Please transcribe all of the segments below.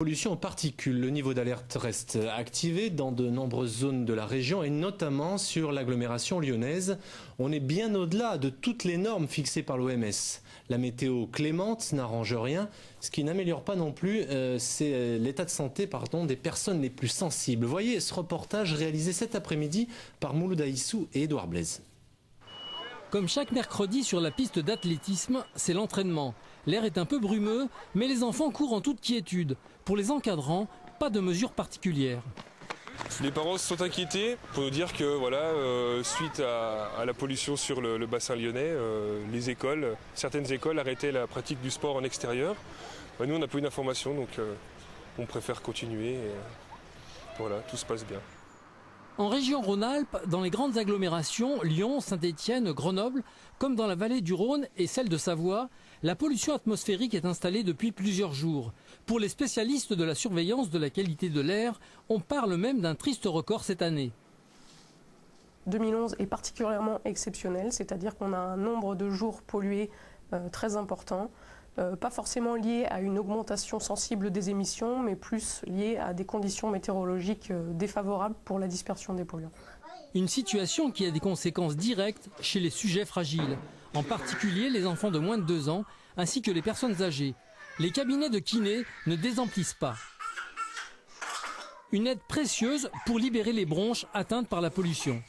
Pollution en particules, le niveau d'alerte reste activé dans de nombreuses zones de la région et notamment sur l'agglomération lyonnaise. On est bien au-delà de toutes les normes fixées par l'OMS. La météo clémente n'arrange rien. Ce qui n'améliore pas non plus, c'est l'état de santé des personnes les plus sensibles. Voyez ce reportage réalisé cet après-midi par Mouloud Aissou et Édouard Blaise. Comme chaque mercredi sur la piste d'athlétisme, c'est l'entraînement. L'air est un peu brumeux, mais les enfants courent en toute quiétude. Pour les encadrants, pas de mesures particulières. Les parents se sont inquiétés pour nous dire que suite à la pollution sur le bassin lyonnais, certaines écoles arrêtaient la pratique du sport en extérieur. Nous, on n'a pas eu d'informations, donc on préfère continuer. Et voilà, tout se passe bien. En région Rhône-Alpes, dans les grandes agglomérations, Lyon, Saint-Étienne, Grenoble, comme dans la vallée du Rhône et celle de Savoie, la pollution atmosphérique est installée depuis plusieurs jours. Pour les spécialistes de la surveillance de la qualité de l'air, on parle même d'un triste record cette année. 2011 est particulièrement exceptionnel, c'est-à-dire qu'on a un nombre de jours pollués très important, pas forcément lié à une augmentation sensible des émissions, mais plus lié à des conditions météorologiques défavorables pour la dispersion des polluants. Une situation qui a des conséquences directes chez les sujets fragiles, en particulier les enfants de moins de 2 ans, ainsi que les personnes âgées. Les cabinets de kinés ne désemplissent pas. Une aide précieuse pour libérer les bronches atteintes par la pollution.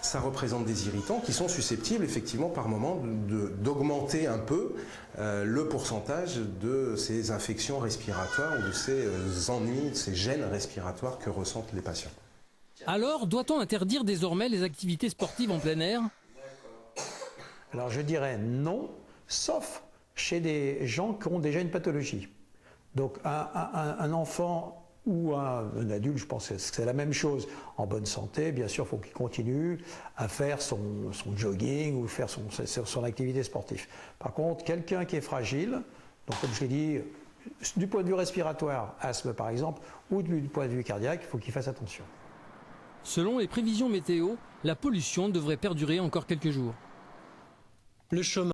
Ça représente des irritants qui sont susceptibles effectivement par moment d'augmenter un peu le pourcentage de ces infections respiratoires ou de ces ennuis, de ces gènes respiratoires que ressentent les patients. Alors, doit-on interdire désormais les activités sportives en plein air ? Alors je dirais non, sauf chez des gens qui ont déjà une pathologie. Donc un enfant ou un adulte, je pense que c'est la même chose. En bonne santé, bien sûr, il faut qu'il continue à faire son jogging ou faire son activité sportive. Par contre, quelqu'un qui est fragile, donc comme je l'ai dit, du point de vue respiratoire, asthme par exemple, ou du point de vue cardiaque, il faut qu'il fasse attention. Selon les prévisions météo, la pollution devrait perdurer encore quelques jours. Le chômage